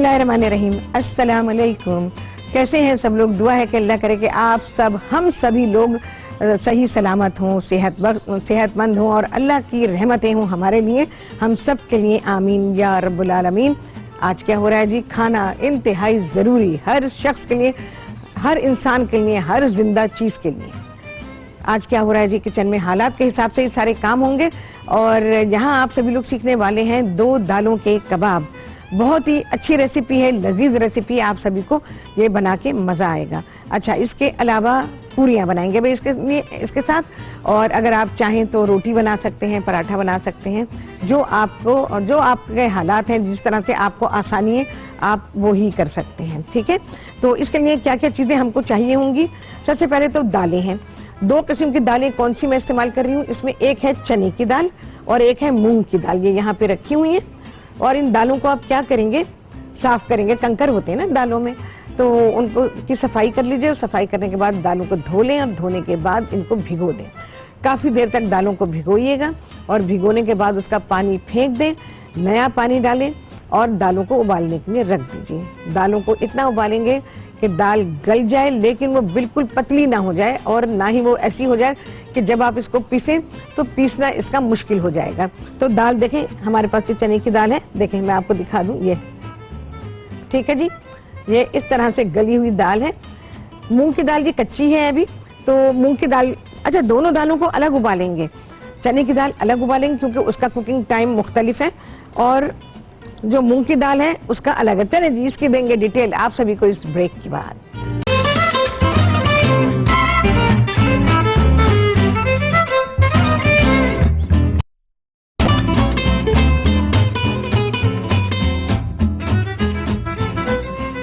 बिस्मिल्लाहिर्रहमानिर्रहीम। अस्सलाम वालेकुम। कैसे हैं सब लोग? दुआ है कि अल्लाह करे कि आप सब हम सभी लोग सही सलामत हों, सेहतमंद हों और अल्लाह की रहमतें हों हमारे लिए, हम सब के लिए। आमीन या रब्बुल आलमीन। आज क्या हो रहा है जी? खाना इंतहाई ज़रूरी, हर शख्स के लिए, हर इंसान के लिए, हर जिंदा चीज़ के लिए। आज क्या हो रहा है जी? किचन में हालात के हिसाब से ही सारे काम होंगे और यहाँ आप सभी लोग सीखने वाले हैं 2 दालों के कबाब। बहुत ही अच्छी रेसिपी है, लजीज रेसिपी, आप सभी को ये बना के मज़ा आएगा। अच्छा, इसके अलावा पूरियाँ बनाएंगे भाई इसके साथ, और अगर आप चाहें तो रोटी बना सकते हैं, पराठा बना सकते हैं, जो आपके हालात हैं, जिस तरह से आपको आसानी है आप वो ही कर सकते हैं। ठीक है, तो इसके लिए क्या क्या चीज़ें हमको चाहिए होंगी? सबसे पहले तो दालें हैं। 2 किस्म की दालें कौन सी मैं इस्तेमाल कर रही हूँ? इसमें एक है चने की दाल और एक है मूंग की दाल। ये यहाँ पे रखी हुई है और इन दालों को आप क्या करेंगे? साफ करेंगे। कंकर होते हैं ना दालों में, तो उनको की सफाई कर लीजिए और सफाई करने के बाद दालों को धो लें और धोने के बाद इनको भिगो दें। काफ़ी देर तक दालों को भिगोइएगा और भिगोने के बाद उसका पानी फेंक दें, नया पानी डालें और दालों को उबालने के लिए रख दीजिए। दालों को इतना उबालेंगे कि दाल गल जाए, लेकिन वो बिल्कुल पतली ना हो जाए और ना ही वो ऐसी हो जाए कि जब आप इसको पीसें तो पीसना इसका मुश्किल हो जाएगा। तो दाल देखें, हमारे पास ये चने की दाल है, देखें मैं आपको दिखा दूं, ये ठीक है जी, ये इस तरह से गली हुई दाल है। मूंग की दाल ये कच्ची है अभी, तो मूंग की दाल, अच्छा दोनों दालों को अलग उबालेंगे। चने की दाल अलग उबालेंगे क्योंकि उसका कुकिंग टाइम मुख्तलिफ है और जो मूंग की दाल है उसका अलग है। चले जी, इसकी देंगे डिटेल आप सभी को इस ब्रेक के बाद।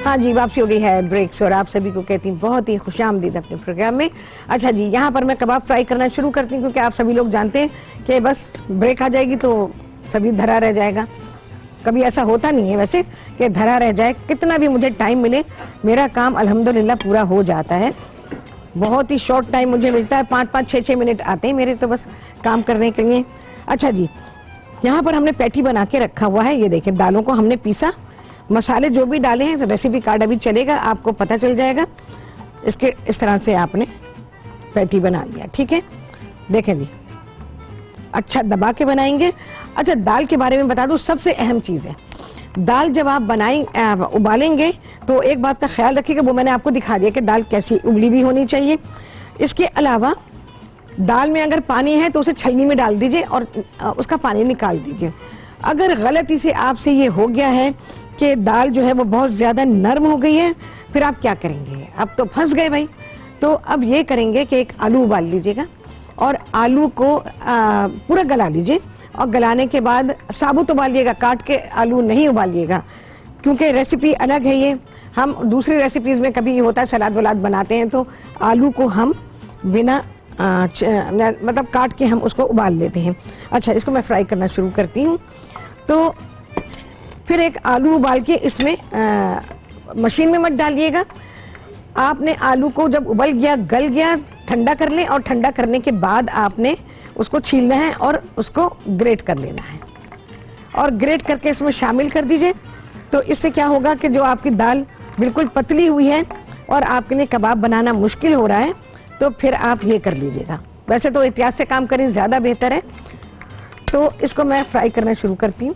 हाँ जी, वापसी हो गई है ब्रेक से और आप सभी को कहती हूँ बहुत ही खुशामदीद अपने प्रोग्राम में। अच्छा जी, यहाँ पर मैं कबाब फ्राई करना शुरू करती हूँ क्योंकि आप सभी लोग जानते हैं कि बस ब्रेक आ जाएगी तो सभी धरा रह जाएगा। कभी ऐसा होता नहीं है वैसे कि धरा रह जाए, कितना भी मुझे टाइम मिले मेरा काम अल्हम्दुलिल्लाह पूरा हो जाता है। बहुत ही शॉर्ट टाइम मुझे मिलता है, 5-5, 6-6 मिनट आते हैं मेरे तो बस काम करने के लिए। अच्छा जी, यहाँ पर हमने पैटी बना के रखा हुआ है। ये देखें, दालों को हमने पीसा, मसाले जो भी डाले हैं, रेसिपी कार्ड अभी चलेगा, आपको पता चल जाएगा। इसके इस तरह से आपने पैटी बना लिया। ठीक है, देखें जी, अच्छा दबा के बनाएंगे। अच्छा, दाल के बारे में बता दूं, सबसे अहम चीज़ है दाल जब आप उबालेंगे तो एक बात का ख्याल रखिएगा, वो मैंने आपको दिखा दिया कि दाल कैसी उबली भी होनी चाहिए। इसके अलावा दाल में अगर पानी है तो उसे छलनी में डाल दीजिए और उसका पानी निकाल दीजिए। अगर गलती से आपसे ये हो गया है कि दाल जो है वो बहुत ज़्यादा नरम हो गई है, फिर आप क्या करेंगे? अब तो फंस गए भाई। तो अब ये करेंगे कि एक आलू उबाल लीजिएगा और आलू को पूरा गला लीजिए और गलाने के बाद साबुत उबालिएगा, काट के आलू नहीं उबालिएगा क्योंकि रेसिपी अलग है ये। हम दूसरी रेसिपीज़ में कभी होता है सलाद वलाद बनाते हैं तो आलू को हम बिना मतलब काट के हम उसको उबाल लेते हैं। अच्छा, इसको मैं फ्राई करना शुरू करती हूँ। तो फिर एक आलू उबाल के इसमें मशीन में मत डालिएगा। आपने आलू को जब उबल गया, गल गया, ठंडा कर लें और ठंडा करने के बाद आपने उसको छीलना है और उसको ग्रेट कर लेना है और ग्रेट करके इसमें शामिल कर दीजिए। तो इससे क्या होगा कि जो आपकी दाल बिल्कुल पतली हुई है और आपके लिए कबाब बनाना मुश्किल हो रहा है, तो फिर आप ये कर लीजिएगा। वैसे तो एहतियात से काम करें, ज़्यादा बेहतर है। तो इसको मैं फ्राई करना शुरू करती हूँ।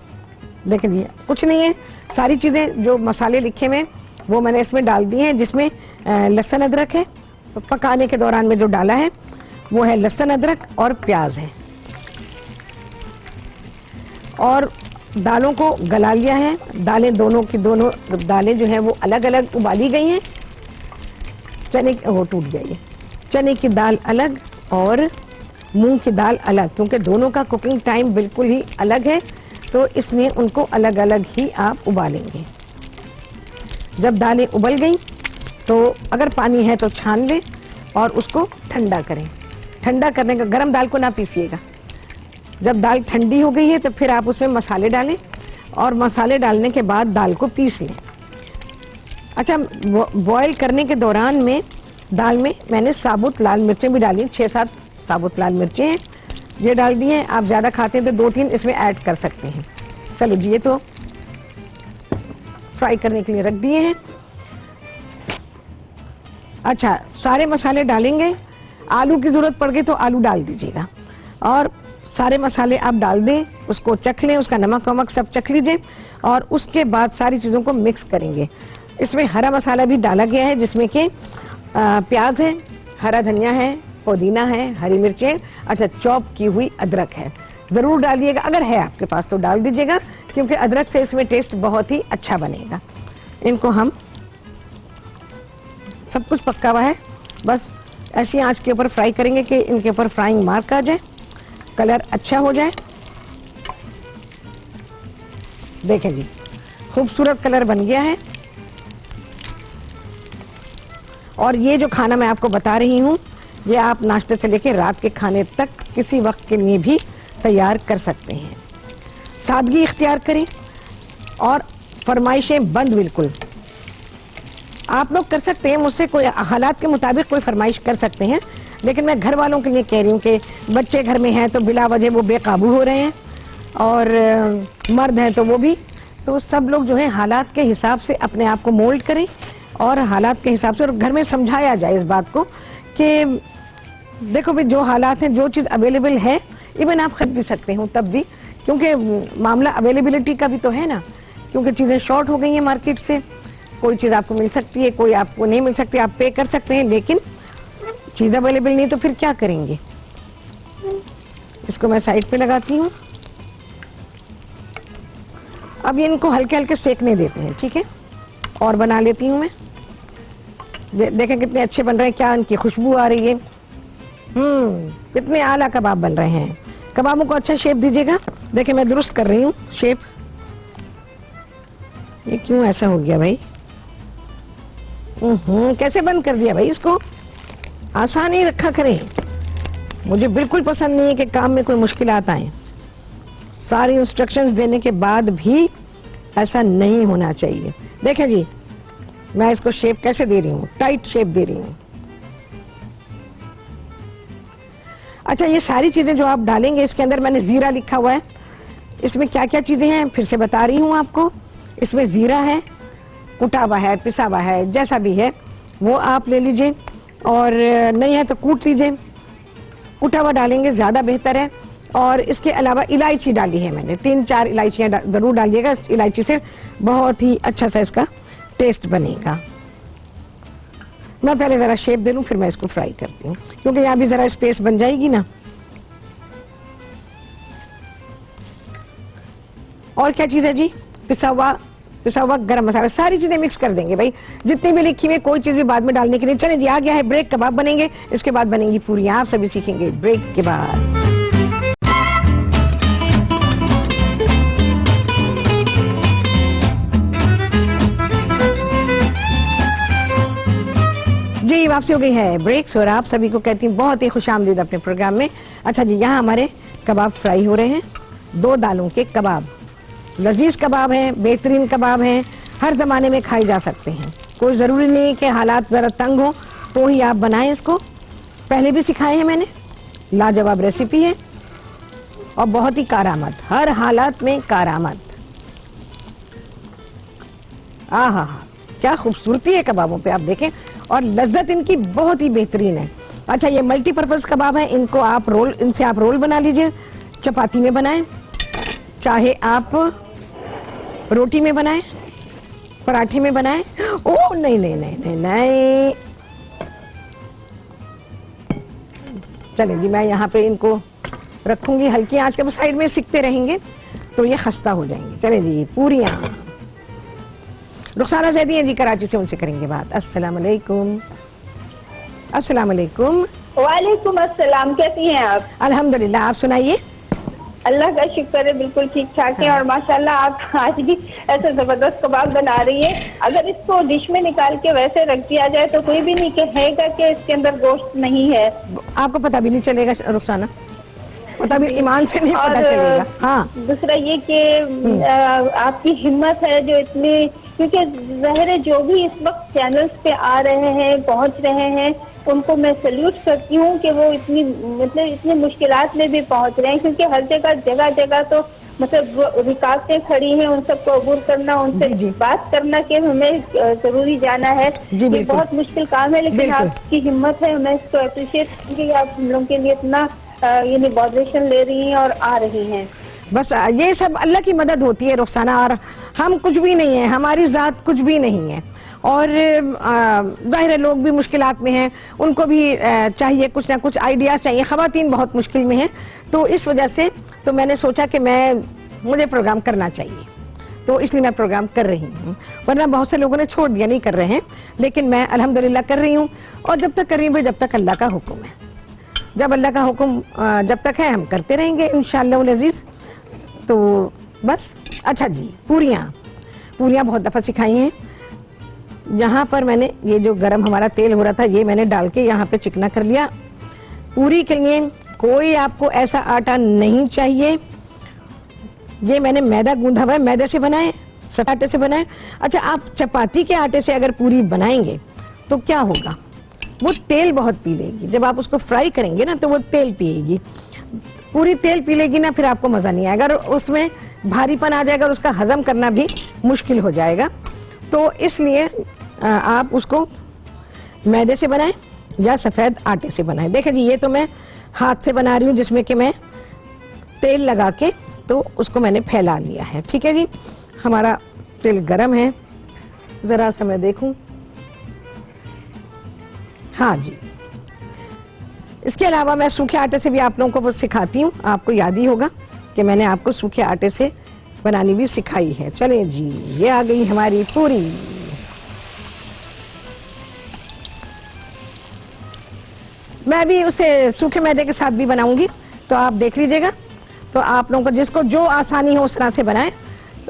देख लीजिए, कुछ नहीं है, सारी चीज़ें जो मसाले लिखे हुए वो मैंने इसमें डाल दिए हैं, जिसमें लहसुन अदरक है, पकाने के दौरान में जो डाला है वो है लहसुन अदरक और प्याज है, और दालों को गला लिया है। दालें दोनों दालें जो हैं वो अलग अलग उबाली गई हैं। वो टूट गया, ये चने की दाल अलग और मूंग की दाल अलग, क्योंकि दोनों का कुकिंग टाइम बिल्कुल ही अलग है, तो इसलिए उनको अलग अलग ही आप उबालेंगे। जब दालें उबल गई तो अगर पानी है तो छान लें और उसको ठंडा करें। ठंडा करने का, गरम दाल को ना पीसिएगा। जब दाल ठंडी हो गई है तो फिर आप उसमें मसाले डालें और मसाले डालने के बाद दाल को पीस लें। अच्छा, बॉयल करने के दौरान में दाल में मैंने साबुत लाल मिर्चें भी डाली, 6-7 साबुत लाल मिर्चें हैं, ये डाल दी हैं। आप ज़्यादा खाते हैं तो 2-3 इसमें ऐड कर सकते हैं। चलो जी, ये तो फ्राई करने के लिए रख दिए हैं। अच्छा, सारे मसाले डालेंगे, आलू की जरूरत पड़ गई तो आलू डाल दीजिएगा, और सारे मसाले आप डाल दें, उसको चख लें, उसका नमक वमक सब चख लीजिए, और उसके बाद सारी चीज़ों को मिक्स करेंगे। इसमें हरा मसाला भी डाला गया है, जिसमें कि प्याज है, हरा धनिया है, पुदीना है, हरी मिर्चें, अच्छा चॉप की हुई अदरक है। ज़रूर डालिएगा, अगर है आपके पास तो डाल दीजिएगा, क्योंकि अदरक से इसमें टेस्ट बहुत ही अच्छा बनेगा। इनको हम, सब कुछ पक्का हुआ है, बस ऐसी आंच के ऊपर फ्राई करेंगे कि इनके ऊपर फ्राइंग मार्क आ जाए, कलर अच्छा हो जाए। देखें जी, खूबसूरत कलर बन गया है। और ये जो खाना मैं आपको बता रही हूँ, ये आप नाश्ते से लेकर रात के खाने तक किसी वक्त के लिए भी तैयार कर सकते हैं। सादगी इख्तियार करें और फरमाइशें बंद बिल्कुल। आप लोग कर सकते हैं, मुझसे कोई हालात के मुताबिक कोई फरमाइश कर सकते हैं, लेकिन मैं घर वालों के लिए कह रही हूँ कि बच्चे घर में हैं तो बिला वजह वो बेकाबू हो रहे हैं, और मर्द हैं तो वो भी, तो सब लोग जो है हालात के हिसाब से अपने आप को मोल्ड करें, और हालात के हिसाब से, और घर में समझाया जाए इस बात को कि देखो भाई जो हालात हैं, जो चीज़ अवेलेबल है, इवन आप खरीद भी सकते हो तब भी, क्योंकि मामला अवेलेबिलिटी का भी तो है ना, क्योंकि चीज़ें शॉर्ट हो गई हैं मार्केट से। कोई चीज़ आपको मिल सकती है, कोई आपको नहीं मिल सकती, आप पे कर सकते हैं, लेकिन चीज़ अवेलेबल नहीं तो फिर क्या करेंगे। इसको मैं साइड पे लगाती हूँ। अब ये इनको हल्के हल्के सेकने देते हैं, ठीक है। और बना लेती हूँ मैं। देखें कितने अच्छे बन रहे हैं, क्या इनकी खुशबू आ रही है। कितने आला कबाब बन रहे हैं। कबाबों को अच्छा शेप दीजिएगा। देखें मैं दुरुस्त कर रही हूँ शेप। ये क्यों ऐसा हो गया भाई? कैसे बंद कर दिया भाई इसको? आसान ही रखा करें। मुझे बिल्कुल पसंद नहीं है कि काम में कोई मुश्किलात आए। सारी इंस्ट्रक्शंस देने के बाद भी ऐसा नहीं होना चाहिए। देखें जी, मैं इसको शेप कैसे दे रही हूँ, टाइट शेप दे रही हूँ। अच्छा, ये सारी चीजें जो आप डालेंगे इसके अंदर, मैंने जीरा लिखा हुआ है। इसमें क्या क्या चीजें हैं फिर से बता रही हूँ आपको। इसमें जीरा है, कुटा हुआ है, पिसा हुआ है, जैसा भी है वो आप ले लीजिए, और नहीं है तो कूट लीजिए। कुटा हुआ डालेंगे ज्यादा बेहतर है। और इसके अलावा इलायची डाली है मैंने, 3-4 इलायचियाँ जरूर डालिएगा। इलायची से बहुत ही अच्छा सा इसका टेस्ट बनेगा। मैं पहले जरा शेप दे लूं, फिर मैं इसको फ्राई करती हूँ, क्योंकि यहाँ भी जरा स्पेस बन जाएगी ना। और क्या चीज है जी? पिसा हुआ गरम मसाला, सारी चीजें मिक्स कर देंगे भाई, जितनी भी लिखी हुई, कोई चीज भी बाद में डालने की नहीं। चले जी, आ गया है ब्रेक, कबाब बनेंगे, इसके बाद बनेंगी पूरियां। आप सभी सीखेंगे ब्रेक के बाद। जी, वापसी हो गई है ब्रेक्स, और आप सभी को कहती हूँ बहुत ही खुशामदीद अपने प्रोग्राम में। अच्छा जी, यहाँ हमारे कबाब फ्राई हो रहे हैं। 2 दालों के कबाब, लजीज कबाब हैं, बेहतरीन कबाब हैं, हर जमाने में खाए जा सकते हैं। कोई ज़रूरी नहीं कि हालात ज़रा तंग हो तो ही आप बनाएं इसको। पहले भी सिखाए हैं मैंने, लाजवाब रेसिपी है और बहुत ही कारआमद, हर हालात में कारआमद। आहा, क्या खूबसूरती है कबाबों पे, आप देखें, और लज्जत इनकी बहुत ही बेहतरीन है। अच्छा, ये मल्टीपर्पज़ कबाब है, इनको आप रोल, इनसे आप रोल बना लीजिए, चपाती में बनाएं, चाहे आप रोटी में बनाएं, पराठे में बनाएं। ओह नहीं नहीं नहीं नहीं नहीं, चलें जी, मैं यहाँ पे इनको रखूंगी हल्की आंच के, साइड में सिकते रहेंगे तो ये खस्ता हो जाएंगे। चलें जी, पूरियां। रुखसाना ज़ैदी हैं जी कराची से, उनसे करेंगे बात। अस्सलाम वालेकुम। अस्सलाम वालेकुम। वालेकुम अस्सलाम, कैसी हैं आप? अल्हम्दुलिल्लाह, आप सुनाइए। अल्लाह का शुक्र है, बिल्कुल ठीक ठाक है। और माशाल्लाह आप आज भी ऐसे जबरदस्त कबाब बना रही है। अगर इसको डिश में निकाल के वैसे रख दिया जाए तो कोई भी नहीं कहेगा कि इसके अंदर गोश्त नहीं है। आपको पता भी नहीं चलेगा रुखसाना, पता भी ईमान से नहीं पता चलेगा। हाँ, दूसरा ये कि आपकी हिम्मत है जो इतनी, क्योंकि ज़ाहिर जो भी इस वक्त चैनल्स पे आ रहे हैं, पहुंच रहे हैं, उनको मैं सल्यूट करती हूँ कि वो इतनी, मतलब इतनी मुश्किलात में भी पहुंच रहे हैं, क्योंकि हर जगह तो मतलब रुकावटें खड़ी हैं उन सबको अबूर करना, उनसे जी, जी। बात करना कि हमें जरूरी जाना है। जी, ये बिल्कुल। बहुत मुश्किल काम है, लेकिन बिल्कुल। आपकी हिम्मत है, मैं इसको अप्रिशिएट करूंगी कि आप हम लोग के लिए इतना यानी बॉडरेशन ले रही हैं और आ रही हैं। बस ये सब अल्लाह की मदद होती है रुखसाना, और हम कुछ भी नहीं है, हमारी जात कुछ भी नहीं है। और जाहिर है लोग भी मुश्किलात में हैं, उनको भी चाहिए कुछ ना कुछ आइडिया चाहिए। ख़वातीन बहुत मुश्किल में हैं, तो इस वजह से तो मैंने सोचा कि मुझे प्रोग्राम करना चाहिए, तो इसलिए मैं प्रोग्राम कर रही हूँ। वरना बहुत से लोगों ने छोड़ दिया, नहीं कर रहे हैं, लेकिन मैं अल्हम्दुलिल्लाह कर रही हूँ। और जब तक कर रही हूँ भाई, जब तक अल्लाह का हुक्म है, जब अल्लाह का हुक्म जब तक है हम करते रहेंगे इंशाअल्लाह अज़ीज़। तो बस। अच्छा जी, पूरियाँ बहुत दफ़ा सिखाई हैं। यहाँ पर मैंने ये जो गरम हमारा तेल हो रहा था, ये मैंने डाल के यहाँ पे चिकना कर लिया। पूरी के लिए कोई आपको ऐसा आटा नहीं चाहिए। ये मैंने मैदा गूंधा हुआ है, मैदे से बनाए, सफेद आटे से बनाए। अच्छा, आप चपाती के आटे से अगर पूरी बनाएंगे तो क्या होगा, वो तेल बहुत पी लेगी। जब आप उसको फ्राई करेंगे ना, तो वो तेल पिएगी, पूरी तेल पी लेगी ना, फिर आपको मज़ा नहीं आएगा, और उसमें भारीपन आ जाएगा और उसका हजम करना भी मुश्किल हो जाएगा। तो इसलिए आप उसको मैदे से बनाएं या सफ़ेद आटे से बनाएं। देखिए जी, ये तो मैं हाथ से बना रही हूँ, जिसमें कि मैं तेल लगा के तो उसको मैंने फैला लिया है। ठीक है जी, हमारा तेल गरम है, ज़रा सा मैं देखूं। हाँ जी, इसके अलावा मैं सूखे आटे से भी आप लोगों को सिखाती हूँ। आपको याद ही होगा कि मैंने आपको सूखे आटे से बनानी भी सिखाई है। चलें जी, ये आ गई हमारी पूरी। मैं भी उसे सूखे मैदे के साथ भी बनाऊंगी, तो आप देख लीजिएगा। तो आप लोगों को जिसको जो आसानी हो उस तरह से बनाएं,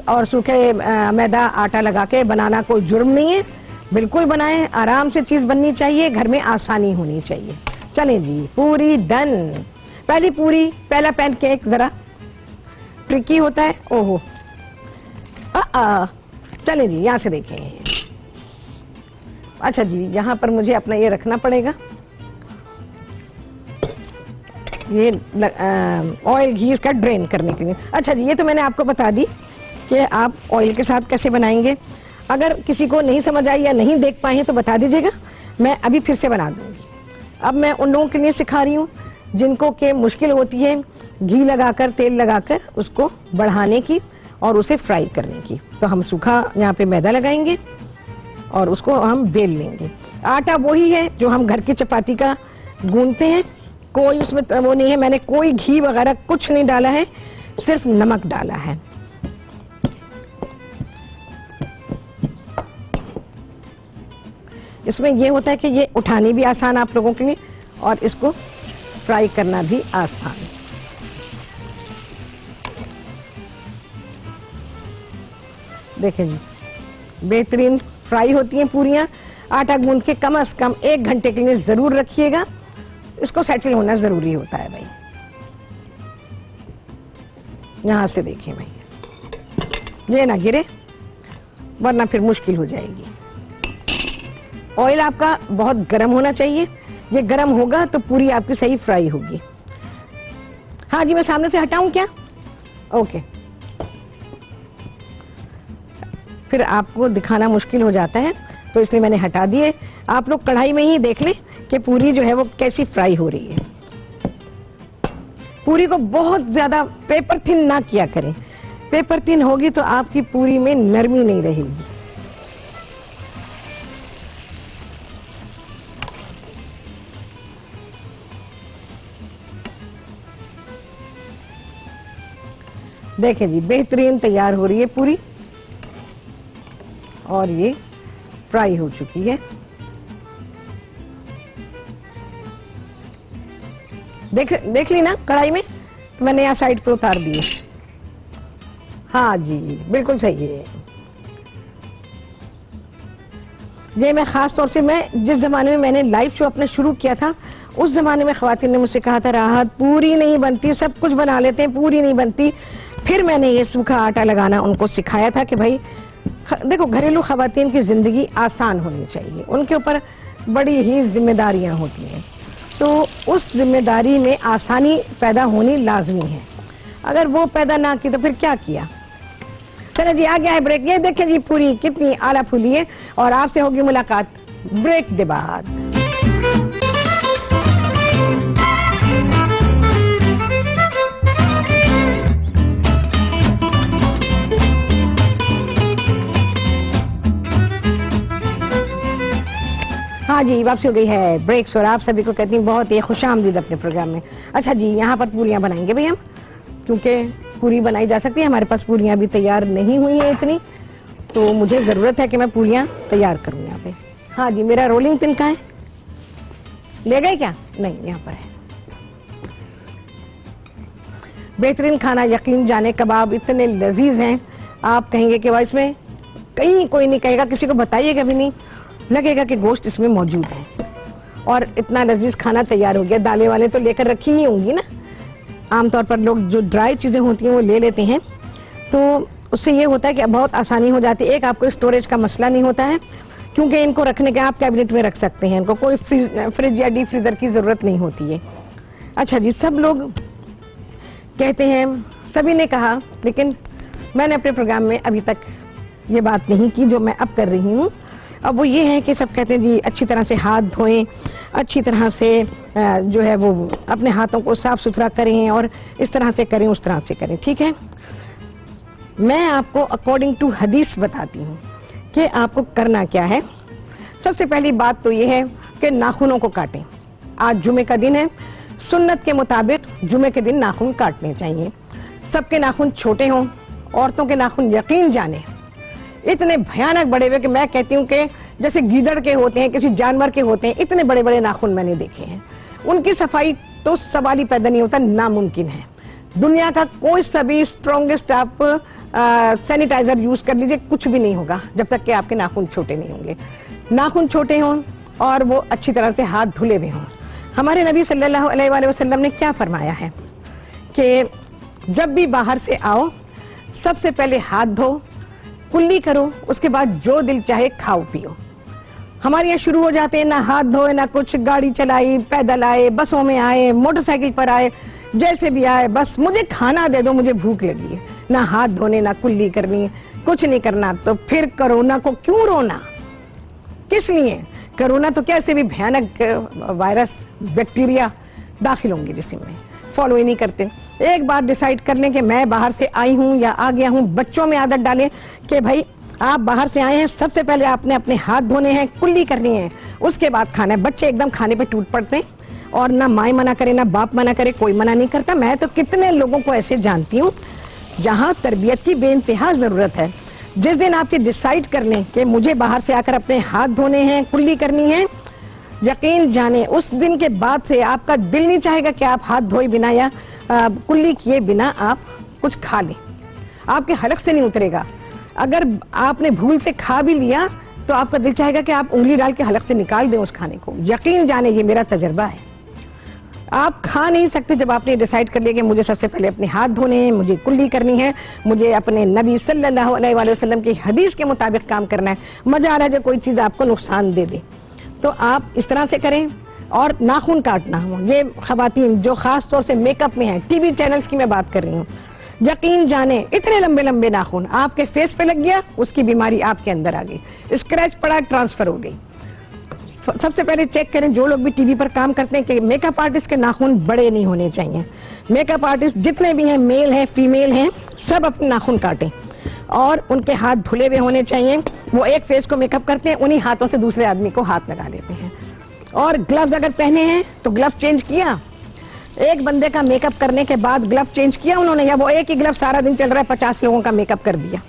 और सूखे मैदा आटा लगा के बनाना कोई जुर्म नहीं है, बिल्कुल बनाएं। आराम से चीज़ बननी चाहिए, घर में आसानी होनी चाहिए। चलें जी, पूरी डन। पहली पूरी, पहला पैनकेक ज़रा ट्रिकी होता है। ओहो, चलें जी, यहाँ से देखें। अच्छा जी, यहाँ पर मुझे अपना ये रखना पड़ेगा, ये ऑयल घी इसका ड्रेन करने के लिए। अच्छा जी, ये तो मैंने आपको बता दी कि आप ऑयल के साथ कैसे बनाएंगे। अगर किसी को नहीं समझ आई या नहीं देख पाए तो बता दीजिएगा, मैं अभी फिर से बना दूंगी। अब मैं उन लोगों के लिए सिखा रही हूँ जिनको के मुश्किल होती है घी लगाकर, तेल लगाकर उसको बढ़ाने की और उसे फ्राई करने की। तो हम सूखा यहाँ पे मैदा लगाएंगे और उसको हम बेल लेंगे। आटा वही है जो हम घर की चपाती का गूंथते हैं, कोई उसमें वो नहीं है। मैंने कोई घी वगैरह कुछ नहीं डाला है, सिर्फ नमक डाला है। इसमें यह होता है कि ये उठानी भी आसान आप लोगों के लिए और इसको फ्राई करना भी आसान। देखें जी, बेहतरीन फ्राई होती हैं पूरियां। आटा गूंद के कम से कम 1 घंटे के लिए जरूर रखिएगा, इसको सेटल होना जरूरी होता है भाई। यहां से देखिए भाई, ये ना गिरे वरना फिर मुश्किल हो जाएगी। ऑयल आपका बहुत गर्म होना चाहिए, ये गर्म होगा तो पूरी आपकी सही फ्राई होगी। हाँ जी, मैं सामने से हटाऊं क्या? ओके, फिर आपको दिखाना मुश्किल हो जाता है, तो इसलिए मैंने हटा दिए। आप लोग कढ़ाई में ही देख लें कि पूरी जो है वो कैसी फ्राई हो रही है। पूरी को बहुत ज्यादा पेपर थिन ना किया करें, पेपर थिन होगी तो आपकी पूरी में नरमी नहीं रहेगी। देखें जी, बेहतरीन तैयार हो रही है पूरी और ये फ्राई हो चुकी है। देख ली ना कढ़ाई में, तो मैंने यहाँ साइड पे उतार दी। हाँ जी, बिल्कुल सही है। ये मैं खास तौर से, मैं जिस जमाने में मैंने लाइव शो अपना शुरू किया था, उस जमाने में ख्वातीन ने मुझसे कहा था, राहत पूरी नहीं बनती, सब कुछ बना लेते हैं, पूरी नहीं बनती। फिर मैंने ये सूखा आटा लगाना उनको सिखाया था कि भाई देखो, घरेलू ख्वातीन की जिंदगी आसान होनी चाहिए, उनके ऊपर बड़ी ही जिम्मेदारियां होती हैं, तो उस जिम्मेदारी में आसानी पैदा होनी लाजमी है। अगर वो पैदा ना की तो फिर क्या किया। चलो जी, आ गया है ब्रेक। ये देखें जी पूरी कितनी आला फूली है। और आपसे होगी मुलाकात ब्रेक के बाद। हाँ जी, वापसी हो गई है ब्रेक्स और आप सभी को कहती हूँ बहुत ही खुशामदीद अपने प्रोग्राम में। अच्छा जी, यहाँ पर पूरियाँ बनाएंगे भाई हम, क्योंकि पूरी बनाई जा सकती है। हमारे पास पूरियाँ अभी तैयार नहीं हुई हैं इतनी, तो मुझे ज़रूरत है कि मैं पूरियाँ तैयार करूँ यहाँ पे। हाँ जी, मेरा रोलिंग पिन कहाँ है? ले गए क्या? नहीं, यहाँ पर है। बेहतरीन खाना, यकीन जाने कबाब इतने लजीज हैं, आप कहेंगे कि वाह इसमें कहीं कोई नहीं कहेगा, किसी को बताइएगा भी नहीं, लगेगा कि गोश्त इसमें मौजूद है। और इतना लजीज खाना तैयार हो गया। दालें वाले तो लेकर रखी ही होंगी ना। आमतौर पर लोग जो ड्राई चीज़ें होती हैं वो ले लेते हैं, तो उससे ये होता है कि बहुत आसानी हो जाती है। एक, आपको स्टोरेज का मसला नहीं होता है, क्योंकि इनको रखने के आप कैबिनेट में रख सकते हैं। इनको कोई फ्रिज या डीप फ्रीजर की ज़रूरत नहीं होती है। अच्छा जी, सब लोग कहते हैं, सभी ने कहा, लेकिन मैंने अपने प्रोग्राम में अभी तक ये बात नहीं की जो मैं अब कर रही हूँ। अब वो ये है कि सब कहते हैं जी अच्छी तरह से हाथ धोएं, अच्छी तरह से जो है वो अपने हाथों को साफ सुथरा करें और इस तरह से करें, उस तरह से करें। ठीक है, मैं आपको अकॉर्डिंग टू हदीस बताती हूँ कि आपको करना क्या है। सबसे पहली बात तो ये है कि नाखूनों को काटें। आज जुमे का दिन है, सुन्नत के मुताबिक जुमे के दिन नाखून काटने चाहिए। सबके नाखून छोटे हों, औरतों के नाखून यकीन जाने इतने भयानक बड़े हुए कि मैं कहती हूँ कि जैसे गीदड़ के होते हैं, किसी जानवर के होते हैं, इतने बड़े बड़े नाखून मैंने देखे हैं। उनकी सफाई तो सवाल ही पैदा नहीं होता, नामुमकिन है। दुनिया का कोई सा भी स्ट्रॉन्गेस्ट आप सैनिटाइजर यूज कर लीजिए, कुछ भी नहीं होगा जब तक कि आपके नाखून छोटे नहीं होंगे। नाखून छोटे हों और वो अच्छी तरह से हाथ धुले हुए हों। हमारे नबी सल्लल्लाहु अलैहि वसल्लम ने क्या फरमाया है कि जब भी बाहर से आओ सबसे पहले हाथ धो, कुल्ली करो, उसके बाद जो दिल चाहे खाओ पियो। हमारे यहाँ शुरू हो जाते हैं, ना हाथ धोए ना कुछ, गाड़ी चलाई, पैदल आए, बसों में आए, मोटरसाइकिल पर आए, जैसे भी आए, बस मुझे खाना दे दो, मुझे भूख लगी है। ना हाथ धोने, ना कुल्ली करनी, कुछ नहीं करना। तो फिर कोरोना को क्यों रोना, किस लिए? कोरोना तो कैसे भी भयानक वायरस, बैक्टीरिया दाखिल होंगे जिसम में, फॉलो ही नहीं करते। एक बार डिसाइड कर लें कि मैं बाहर से आई हूं या आ गया हूं। बच्चों में आदत डालें कि भाई आप बाहर से आए हैं, सबसे पहले आपने अपने हाथ धोने हैं, कुल्ली करनी है, उसके बाद खाना है। बच्चे एकदम खाने पे टूट पड़ते हैं, और ना माँ मना करे ना बाप मना करे, कोई मना नहीं करता। मैं तो कितने लोगों को ऐसे जानती हूँ जहाँ तरबियत की बेइंतहा ज़रूरत है। जिस दिन आपके डिसाइड कर लें कि मुझे बाहर से आकर अपने हाथ धोने हैं, कुल्ली करनी है, यकीन जाने उस दिन के बाद से आपका दिल नहीं चाहेगा कि आप हाथ धोए बिना या कुल्ली किए बिना आप कुछ खा लें। आपके हलक से नहीं उतरेगा। अगर आपने भूल से खा भी लिया तो आपका दिल चाहेगा कि आप उंगली डाल के हलक से निकाल दें उस खाने को। यकीन जाने ये मेरा तजर्बा है। आप खा नहीं सकते जब आपने डिसाइड कर लिया कि मुझे सबसे पहले अपने हाथ धोने हैं, मुझे कुल्ली करनी है, मुझे अपने नबी सल्लल्लाहु अलैहि वसल्लम की हदीस के मुताबिक काम करना है। मजा आ रहा है जब कोई चीज़ आपको नुकसान दे दे, तो आप इस तरह से करें। और नाखून काटना, ये खवातीन जो खास तौर से मेकअप में हैं, टीवी चैनल्स की मैं बात कर रही हूँ, यकीन जाने इतने लंबे लंबे नाखून आपके फेस पे लग गया, उसकी बीमारी आपके अंदर आ गई, स्क्रैच पड़ा, ट्रांसफर हो गई। सबसे पहले चेक करें, जो लोग भी टीवी पर काम करते हैं, कि मेकअप आर्टिस्ट के नाखून बड़े नहीं होने चाहिए। मेकअप आर्टिस्ट जितने भी हैं, मेल हैं फीमेल हैं, सब अपने नाखून काटें और उनके हाथ धुले हुए होने चाहिए। वो एक फेस को मेकअप करते हैं, उन्हीं हाथों से दूसरे आदमी को हाथ लगा लेते हैं। और ग्लव्स अगर पहने हैं तो ग्लव चेंज किया। एक बंदे का मेकअप करने के बाद ग्लव चेंज किया उन्होंने, या वो एक ही ग्लव सारा दिन चल रहा है, 50 लोगों का मेकअप कर दिया।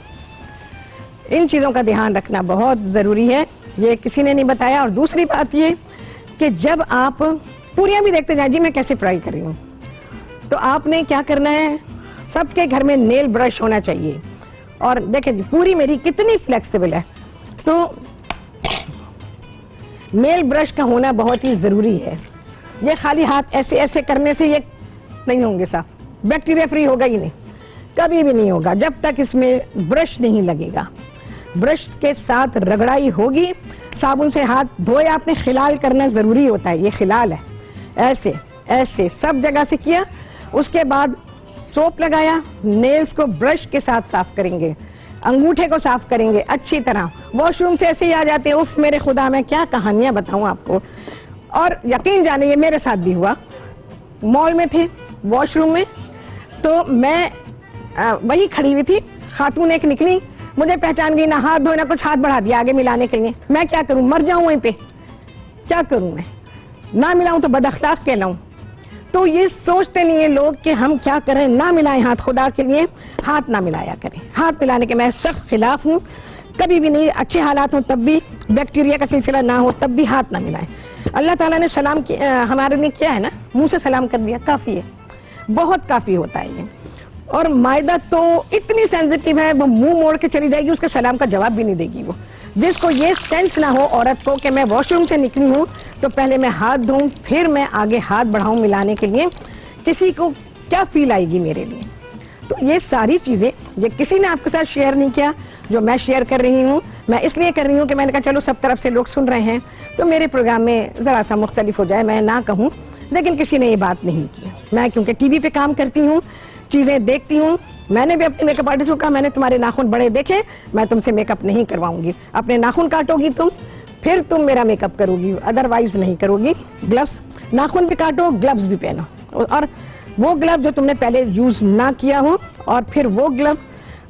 इन चीज़ों का ध्यान रखना बहुत ज़रूरी है, ये किसी ने नहीं बताया। और दूसरी बात ये कि जब आप पूरियाँ भी देखते जाए, जी मैं कैसे फ्राई कर रही हूँ, तो आपने क्या करना है, सबके घर में नेल ब्रश होना चाहिए। और देखें जी पूरी मेरी कितनी फ्लेक्सिबल है, तो नेल ब्रश का होना बहुत ही ज़रूरी है। ये खाली हाथ ऐसे ऐसे करने से ये नहीं होंगे साफ, बैक्टीरिया फ्री होगा ही नहीं, कभी भी नहीं होगा जब तक इसमें ब्रश नहीं लगेगा। ब्रश के साथ रगड़ाई होगी, साबुन से हाथ धोए, आपने खिलाल करना ज़रूरी होता है, ये खिलाल है, ऐसे ऐसे सब जगह से किया। उसके बाद सोप लगाया, नेल्स को ब्रश के साथ साफ करेंगे, अंगूठे को साफ करेंगे अच्छी तरह। वॉशरूम से ऐसे ही आ जाते हैं, उफ मेरे खुदा, मैं क्या कहानियां बताऊं आपको। और यकीन जाने ये मेरे साथ भी हुआ। मॉल में थे, वॉशरूम में, तो मैं वही खड़ी हुई थी, खातून एक निकली, मुझे पहचान गई, ना हाथ धोए ना कुछ, हाथ बढ़ा दिया आगे मिलाने के लिए। मैं क्या करूं, मर जाऊं वहीं पे, क्या करूं मैं, ना मिलाऊं तो बदअखलाक कहलाऊं। तो ये सोचते नहीं है लोग कि हम क्या करें, ना मिलाएं हाथ, खुदा के लिए हाथ ना मिलाया करें। हाथ मिलाने के मैं सख्त खिलाफ हूँ, कभी भी नहीं, अच्छे हालात हो तब भी, बैक्टीरिया का सिलसिला ना हो तब भी हाथ ना मिलाएं। अल्लाह ताला ने सलाम हमारे लिए किया है ना, मुंह से सलाम कर दिया, काफी है, बहुत काफी होता है ये। और मायदा तो इतनी सेंसिटिव है, वो मुंह मोड़ के चली जाएगी, उसके सलाम का जवाब भी नहीं देगी वो। जिसको ये सेंस ना हो औरत को कि मैं वॉशरूम से निकली हूँ तो पहले मैं हाथ धोऊं, फिर मैं आगे हाथ बढ़ाऊं मिलाने के लिए, किसी को क्या फील आएगी मेरे लिए। तो ये सारी चीजें ये किसी ने आपके साथ शेयर नहीं किया, जो मैं शेयर कर रही हूँ, मैं इसलिए कर रही हूँ कि मैंने कहा चलो सब तरफ से लोग सुन रहे हैं तो मेरे प्रोग्राम में जरा सा मुख्तलिफ हो जाए, मैं ना कहूँ, लेकिन किसी ने ये बात नहीं की। मैं क्योंकि टीवी पे काम करती हूँ, चीजें देखती हूँ, मैंने भी अपने मेकअप आर्टिस्ट को कहा, मैंने तुम्हारे नाखून बड़े देखे, मैं तुमसे मेकअप नहीं करवाऊंगी, अपने नाखून काटोगी तुम, फिर तुम मेरा मेकअप करोगी, अदरवाइज नहीं करोगी। ग्लव्स, नाखून भी काटो, ग्लव्स भी पहनो, और वो ग्लव जो तुमने पहले यूज ना किया हो, और फिर वो ग्लव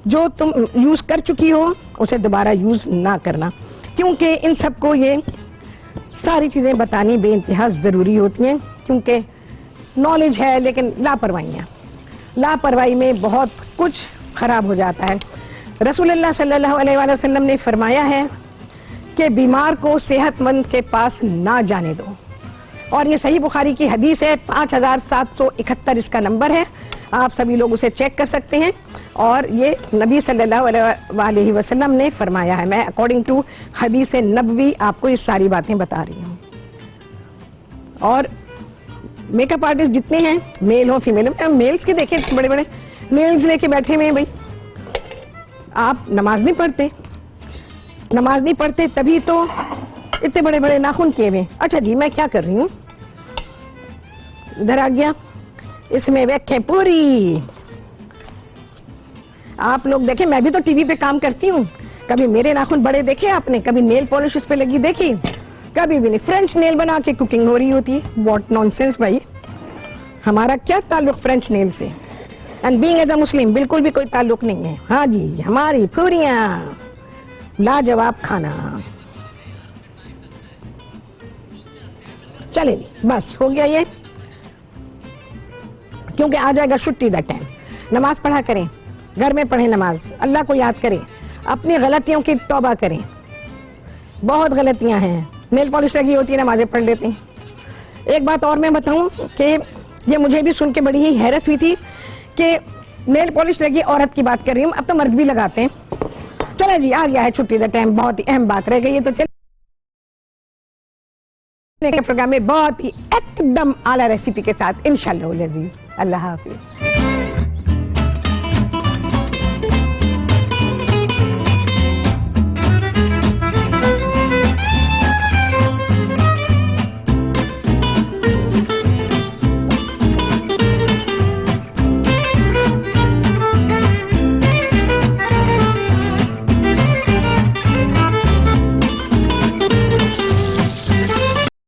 जो तुम यूज कर चुकी हो उसे दोबारा यूज ना करना, क्योंकि इन सबको ये सारी चीजें बतानी बेइंतहा जरूरी होती हैं, क्योंकि नॉलेज है लेकिन लापरवाही में बहुत कुछ खराब हो जाता है। रसूलुल्लाह सल्लल्लाहु अलैहि वसल्लम ने फरमाया है कि बीमार को सेहतमंद के पास ना जाने दो, और ये सही बुखारी की हदीस है, 5771 इसका नंबर है, आप सभी लोग उसे चेक कर सकते हैं। और ये नबी सल्लल्लाहु अलैहि वसल्लम ने फरमाया है, मैं अकॉर्डिंग टू हदीस नबवी आपको ये सारी बातें बता रही हूँ। और मेकअप आर्टिस्ट जितने हैं, मेल हो फीमेल हो, मेल्स के देखे बड़े बड़े नेल्स लेके बैठे हुए हैं, भाई आप नमाज नहीं पढ़ते तभी तो इतने बड़े बड़े नाखून किए हुए। अच्छा जी, मैं क्या कर रही हूँ, इधर आ गया, इसमें व्याख्या पूरी। आप लोग देखें, मैं भी तो टीवी पे काम करती हूँ, कभी मेरे नाखून बड़े देखे आपने, कभी नेल पॉलिश उस पे लगी देखी, कभी भी नहीं। फ्रेंच नेल बना के कुकिंग हो रही होती है, व्हाट नॉनसेंस भाई, हमारा क्या ताल्लुक फ्रेंच नेल से, एंड बीइंग एज अ मुस्लिम बिल्कुल भी कोई ताल्लुक नहीं है। हाँ जी, हमारी पूरियां लाजवाब खाना। चलेगी, बस हो गया ये, क्योंकि आ जाएगा छुट्टी दा टाइम। नमाज पढ़ा करें, घर में पढ़ें नमाज, अल्लाह को याद करें, अपनी गलतियों की तौबा करें। बहुत गलतियां हैं, नेल पॉलिश लगी होती है, नमाजें पढ़ लेते हैं। एक बात और मैं बताऊं कि ये मुझे भी सुन के बड़ी ही हैरत हुई थी कि नेल पॉलिश लगी औरत की बात कर रही हूँ, अब तो मर्द भी लगाते हैं। चले जी, आ गया है छुट्टी का टाइम, बहुत ही अहम बात रह गई है, तो चल प्रोग्राम में बहुत ही एकदम आला रेसिपी के साथ इंशाअल्लाह अजीज। अल्लाह हाफिज।